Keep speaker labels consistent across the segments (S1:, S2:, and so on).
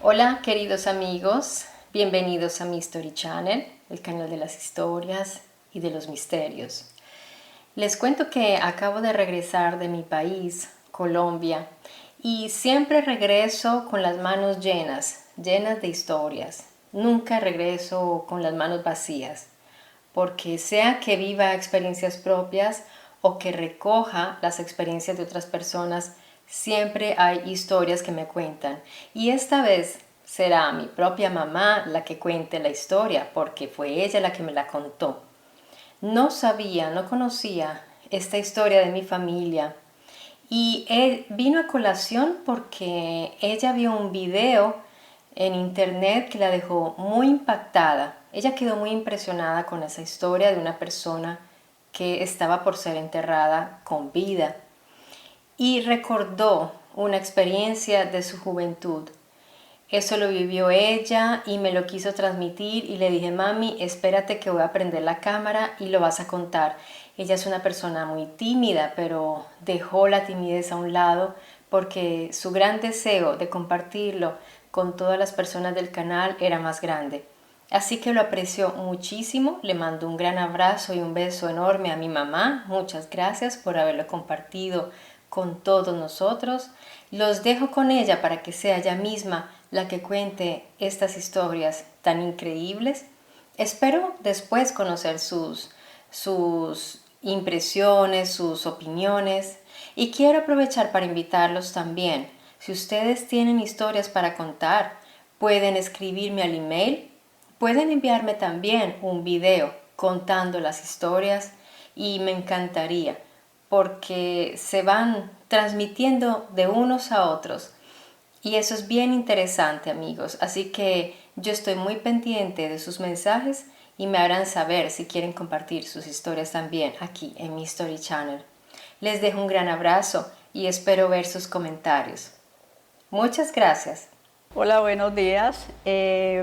S1: Hola queridos amigos, bienvenidos a mi Story Channel, el canal de las historias y de los misterios. Les cuento que acabo de regresar de mi país, Colombia, y siempre regreso con las manos llenas de historias. Nunca regreso con las manos vacías, porque sea que viva experiencias propias o que recoja las experiencias de otras personas, siempre hay historias que me cuentan. Y esta vez será mi propia mamá la que cuente la historia, porque fue ella la que me la contó. No sabía, no conocía esta historia de mi familia. Y vino a colación porque ella vio un video en internet que la dejó muy impactada. Ella quedó muy impresionada con esa historia de una persona que estaba por ser enterrada con vida. Y recordó una experiencia de su juventud. Eso lo vivió ella y me lo quiso transmitir y le dije, mami, espérate que voy a prender la cámara y lo vas a contar. Ella es una persona muy tímida, pero dejó la timidez a un lado porque su gran deseo de compartirlo con todas las personas del canal era más grande. Así que lo aprecio muchísimo, le mando un gran abrazo y un beso enorme a mi mamá. Muchas gracias por haberlo compartido con todos nosotros. Los dejo con ella para que sea ella misma la que cuente estas historias tan increíbles. Espero después conocer sus impresiones, sus opiniones, y quiero aprovechar para invitarlos también. Si ustedes tienen historias para contar, pueden escribirme al email, pueden enviarme también un video contando las historias y me encantaría porque se van transmitiendo de unos a otros. Y eso es bien interesante, amigos. Así que yo estoy muy pendiente de sus mensajes y me harán saber si quieren compartir sus historias también aquí en mi Story Channel. Les dejo un gran abrazo y espero ver sus comentarios. Muchas gracias.
S2: Hola, buenos días.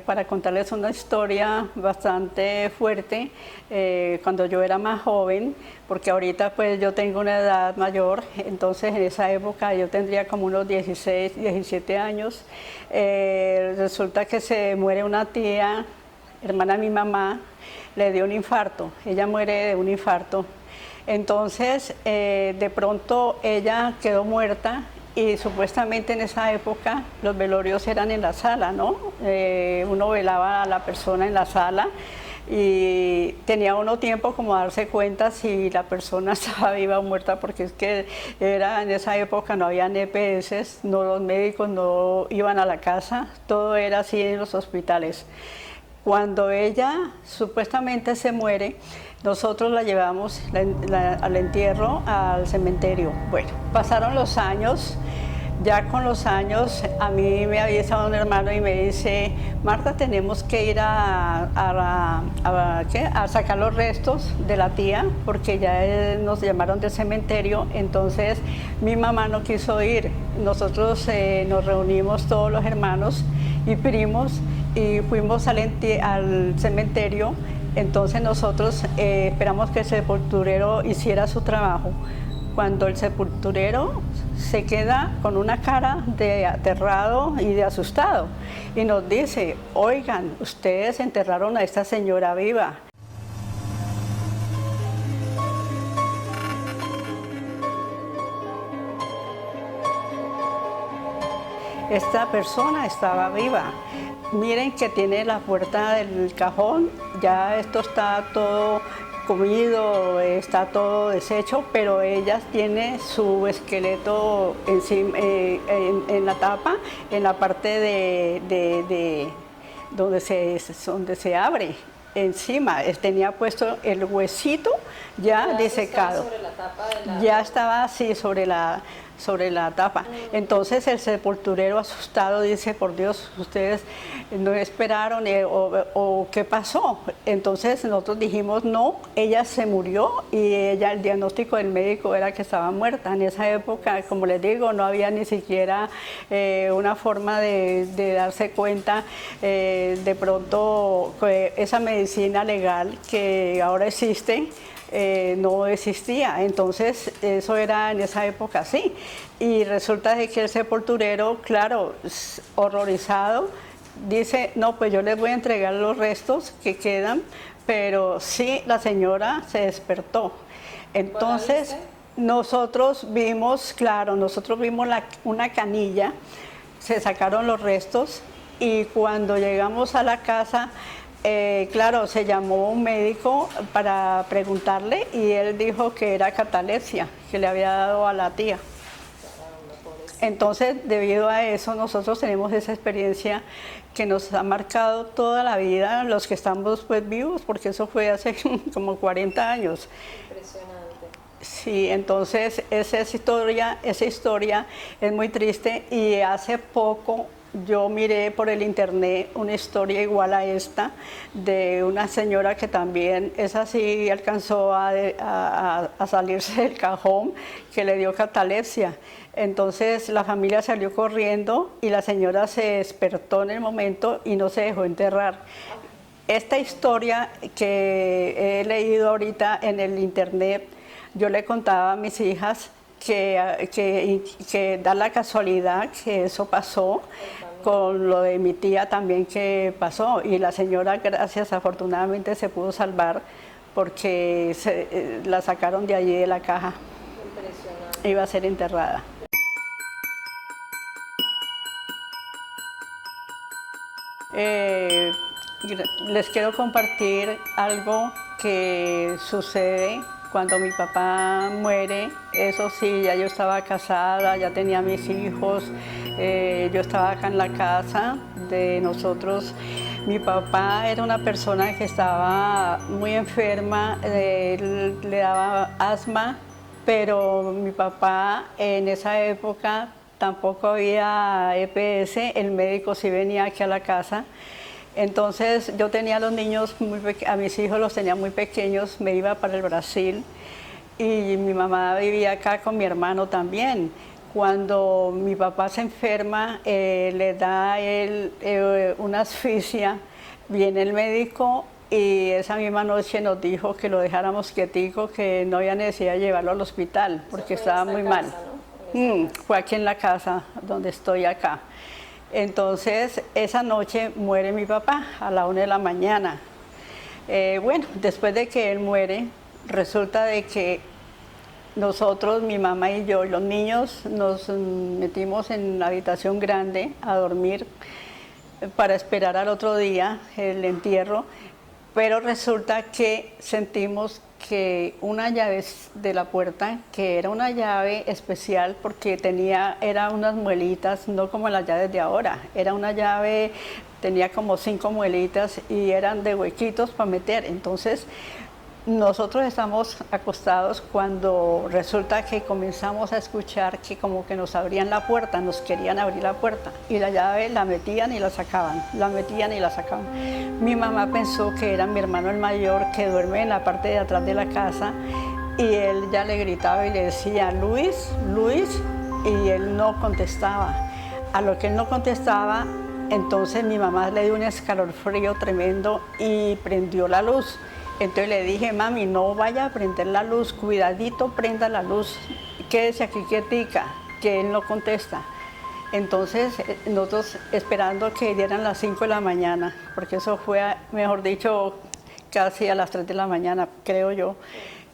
S2: Para contarles una historia bastante fuerte, cuando yo era más joven, porque ahorita pues yo tengo una edad mayor, entonces en esa época yo tendría como unos 16, 17 años. Resulta que se muere una tía, hermana de mi mamá, le dio un infarto, ella muere de un infarto. Entonces, de pronto ella quedó muerta. Y supuestamente en esa época los velorios eran en la sala, ¿no? Uno velaba a la persona en la sala y tenía uno tiempo como a darse cuenta si la persona estaba viva o muerta, porque es que era, en esa época no había EPS, no, los médicos no iban a la casa, todo era así en los hospitales. Cuando ella supuestamente se muere, nosotros la llevamos al entierro, al cementerio. Bueno, pasaron los años, ya con los años a mí me avisa un hermano y me dice, Marta, tenemos que ir a sacar los restos de la tía, porque ya nos llamaron del cementerio. Entonces mi mamá no quiso ir. Nosotros nos reunimos todos los hermanos y primos y fuimos al cementerio. Entonces nosotros esperamos que el sepulturero hiciera su trabajo. Cuando el sepulturero se queda con una cara de aterrado y de asustado y nos dice, oigan, ustedes enterraron a esta señora viva. Esta persona estaba viva. Miren que tiene la puerta del cajón, ya esto está todo comido, está todo deshecho, pero ella tiene su esqueleto encima, en la tapa, en la parte donde se abre. Encima tenía puesto el huesito ya disecado.
S1: Sobre la tapa de la...
S2: Ya estaba así sobre la tapa. Entonces el sepulturero asustado dice, por Dios, ustedes no esperaron o qué pasó. Entonces nosotros dijimos, no, ella se murió y el diagnóstico del médico era que estaba muerta. En esa época, como les digo, no había ni siquiera una forma de darse cuenta. De pronto esa medicina medicina legal que ahora existe, no existía. Entonces, eso era en esa época así. Y resulta de que el sepulturero, claro, horrorizado, dice, no, pues yo les voy a entregar los restos que quedan, pero sí, la señora se despertó. Entonces, nosotros vimos, claro, una canilla, se sacaron los restos y cuando llegamos a la casa, claro, se llamó un médico para preguntarle y él dijo que era catalepsia, que le había dado a la tía. Entonces, debido a eso, nosotros tenemos esa experiencia que nos ha marcado toda la vida, los que estamos pues vivos, porque eso fue hace como 40 años.
S1: Impresionante.
S2: Sí, entonces esa historia es muy triste y hace poco yo miré por el internet una historia igual a esta de una señora que también, esa sí alcanzó a salirse del cajón, que le dio catalepsia. Entonces la familia salió corriendo y la señora se despertó en el momento y no se dejó enterrar. Esta historia que he leído ahorita en el internet, yo le contaba a mis hijas que da la casualidad que eso pasó con lo de mi tía también que pasó y la señora, gracias, afortunadamente se pudo salvar porque la sacaron de allí de la caja. Impresionante. Iba a ser enterrada. Les quiero compartir algo que sucede cuando mi papá muere. Eso sí, ya yo estaba casada, ya tenía mis hijos, yo estaba acá en la casa de nosotros. Mi papá era una persona que estaba muy enferma, le daba asma, pero mi papá en esa época tampoco había EPS, el médico sí venía aquí a la casa. Entonces yo tenía a los niños, a mis hijos los tenía muy pequeños, me iba para el Brasil y mi mamá vivía acá con mi hermano también. Cuando mi papá se enferma, le da una asfixia, viene el médico y esa misma noche nos dijo que lo dejáramos quietico, que no había necesidad de llevarlo al hospital porque estaba muy mal. ¿No? Fue aquí en la casa donde estoy acá. Entonces, esa noche muere mi papá a la 1 de la mañana. Bueno, después de que él muere, resulta de que nosotros, mi mamá y yo, los niños, nos metimos en la habitación grande a dormir para esperar al otro día el entierro, pero resulta que sentimos que una llave de la puerta, que era una llave especial porque eran unas muelitas, no como las llaves de ahora, era una llave, tenía como 5 muelitas y eran de huequitos para meter. Entonces nosotros estamos acostados cuando resulta que comenzamos a escuchar que como que nos abrían la puerta, nos querían abrir la puerta y la llave la metían y la sacaban, la metían y la sacaban. Mi mamá pensó que era mi hermano el mayor que duerme en la parte de atrás de la casa y él ya le gritaba y le decía, Luis, Luis, y él no contestaba. A lo que él no contestaba, entonces mi mamá le dio un escalofrío tremendo y prendió la luz. Entonces le dije, mami, no vaya a prender la luz, cuidadito, prenda la luz, quédese aquí quietica, que él no contesta. Entonces nosotros esperando que dieran las 5 de la mañana, porque eso fue, mejor dicho, casi a las 3 de la mañana, creo yo.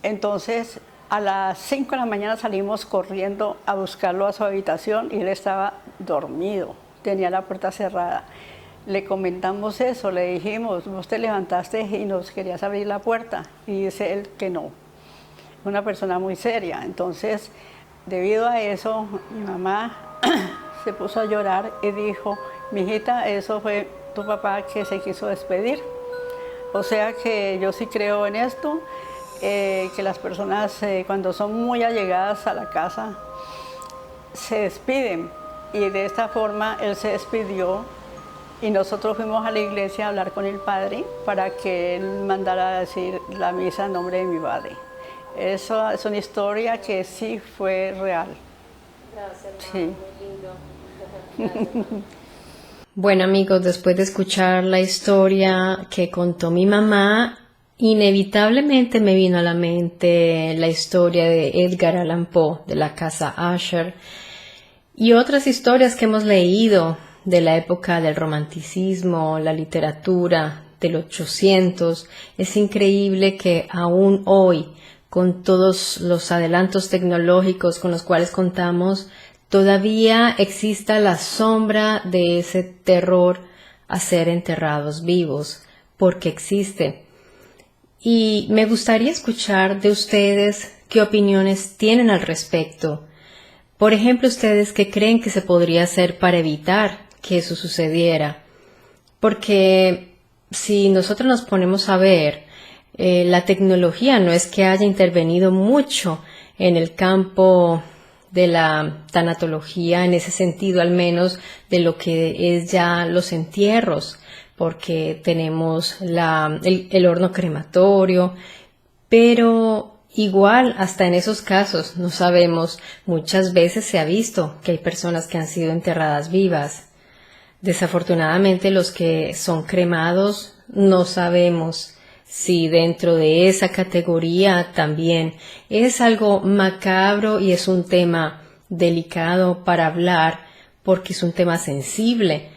S2: Entonces a las 5 de la mañana salimos corriendo a buscarlo a su habitación y él estaba dormido, tenía la puerta cerrada. Le comentamos eso, le dijimos, vos te levantaste y nos querías abrir la puerta. Y dice él que no, una persona muy seria. Entonces, debido a eso, mi mamá se puso a llorar y dijo, mijita, eso fue tu papá que se quiso despedir. O sea que yo sí creo en esto, que las personas cuando son muy allegadas a la casa se despiden. Y de esta forma él se despidió. Y nosotros fuimos a la iglesia a hablar con el padre para que él mandara a decir la misa en nombre de mi padre. Eso es una historia que sí fue real.
S1: Gracias, hermano,
S2: sí.
S1: muy lindo. Gracias, Bueno amigos, después de escuchar la historia que contó mi mamá, inevitablemente me vino a la mente la historia de Edgar Allan Poe, de la casa Usher, y otras historias que hemos leído de la época del romanticismo, la literatura del 800. Es increíble que aún hoy, con todos los adelantos tecnológicos con los cuales contamos, todavía exista la sombra de ese terror a ser enterrados vivos, porque existe. Y me gustaría escuchar de ustedes qué opiniones tienen al respecto. Por ejemplo, ustedes qué creen que se podría hacer para evitar que eso sucediera. Porque si nosotros nos ponemos a ver, la tecnología no es que haya intervenido mucho en el campo de la tanatología, en ese sentido al menos de lo que es ya los entierros, porque tenemos el horno crematorio, pero igual hasta en esos casos no sabemos, muchas veces se ha visto que hay personas que han sido enterradas vivas. Desafortunadamente los que son cremados no sabemos si dentro de esa categoría también es algo macabro y es un tema delicado para hablar porque es un tema sensible.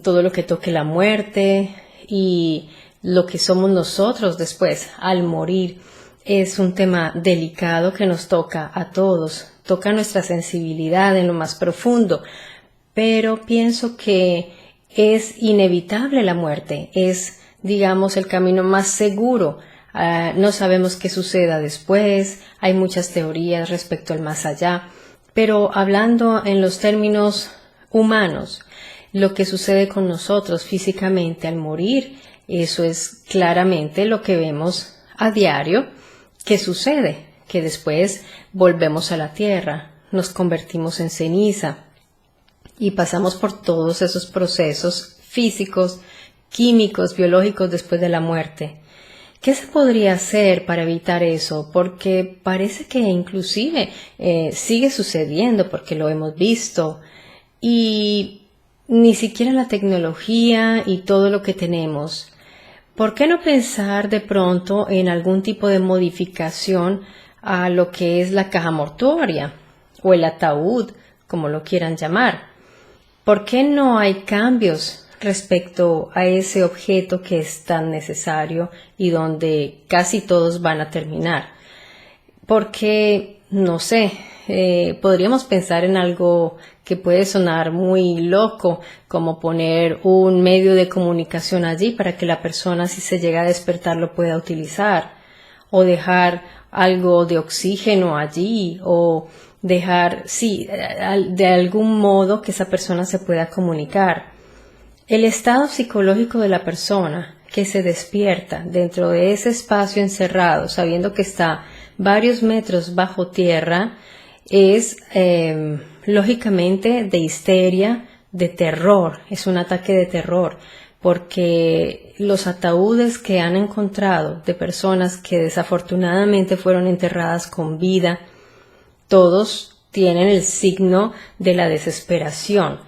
S1: Todo lo que toque la muerte y lo que somos nosotros después al morir es un tema delicado que nos toca a todos, toca nuestra sensibilidad en lo más profundo, pero pienso que es inevitable la muerte, es, digamos, el camino más seguro. No sabemos qué suceda después, hay muchas teorías respecto al más allá, pero hablando en los términos humanos, lo que sucede con nosotros físicamente al morir, eso es claramente lo que vemos a diario, que sucede, que después volvemos a la tierra, nos convertimos en ceniza y pasamos por todos esos procesos físicos, químicos, biológicos después de la muerte. ¿Qué se podría hacer para evitar eso? Porque parece que inclusive sigue sucediendo porque lo hemos visto y ni siquiera la tecnología y todo lo que tenemos. ¿Por qué no pensar de pronto en algún tipo de modificación a lo que es la caja mortuoria o el ataúd, como lo quieran llamar? ¿Por qué no hay cambios respecto a ese objeto que es tan necesario y donde casi todos van a terminar? Porque, no sé, podríamos pensar en algo que puede sonar muy loco, como poner un medio de comunicación allí para que la persona, si se llega a despertar, lo pueda utilizar, o dejar algo de oxígeno allí, o dejar, sí, de algún modo que esa persona se pueda comunicar. El estado psicológico de la persona que se despierta dentro de ese espacio encerrado, sabiendo que está varios metros bajo tierra, es lógicamente de histeria, de terror, es un ataque de terror, porque los ataúdes que han encontrado de personas que desafortunadamente fueron enterradas con vida, todos tienen el signo de la desesperación.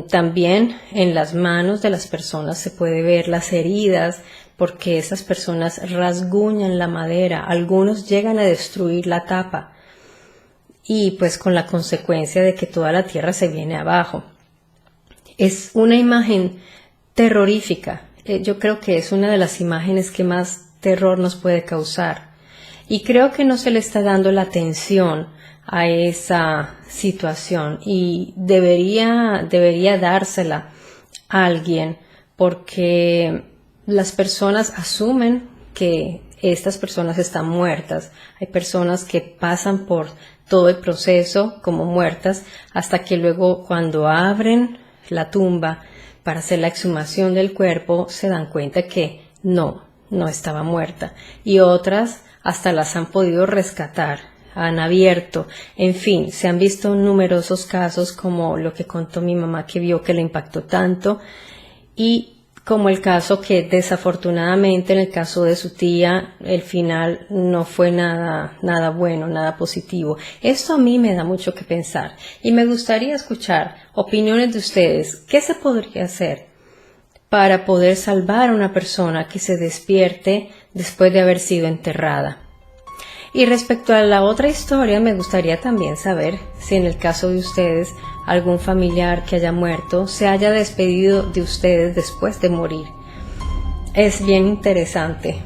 S1: También en las manos de las personas se puede ver las heridas porque esas personas rasguñan la madera, algunos llegan a destruir la tapa y pues con la consecuencia de que toda la tierra se viene abajo. Es una imagen terrorífica. Yo creo que es una de las imágenes que más terror nos puede causar y creo que no se le está dando la atención a esa situación y debería dársela a alguien porque las personas asumen que estas personas están muertas. Hay personas que pasan por todo el proceso como muertas hasta que luego cuando abren la tumba para hacer la exhumación del cuerpo se dan cuenta que no estaba muerta y otras hasta las han podido rescatar. Han abierto, en fin, se han visto numerosos casos como lo que contó mi mamá que vio que le impactó tanto y como el caso que desafortunadamente en el caso de su tía el final no fue nada bueno, nada positivo. Esto a mí me da mucho que pensar y me gustaría escuchar opiniones de ustedes. ¿Qué se podría hacer para poder salvar a una persona que se despierte después de haber sido enterrada? Y respecto a la otra historia, me gustaría también saber si en el caso de ustedes algún familiar que haya muerto se haya despedido de ustedes después de morir. Es bien interesante.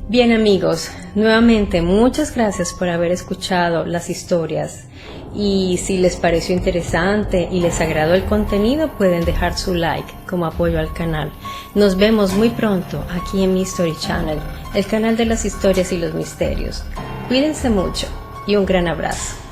S1: Bien amigos, nuevamente muchas gracias por haber escuchado las historias y si les pareció interesante y les agradó el contenido pueden dejar su like como apoyo al canal. Nos vemos muy pronto aquí en mi Story Channel, el canal de las historias y los misterios. Cuídense mucho y un gran abrazo.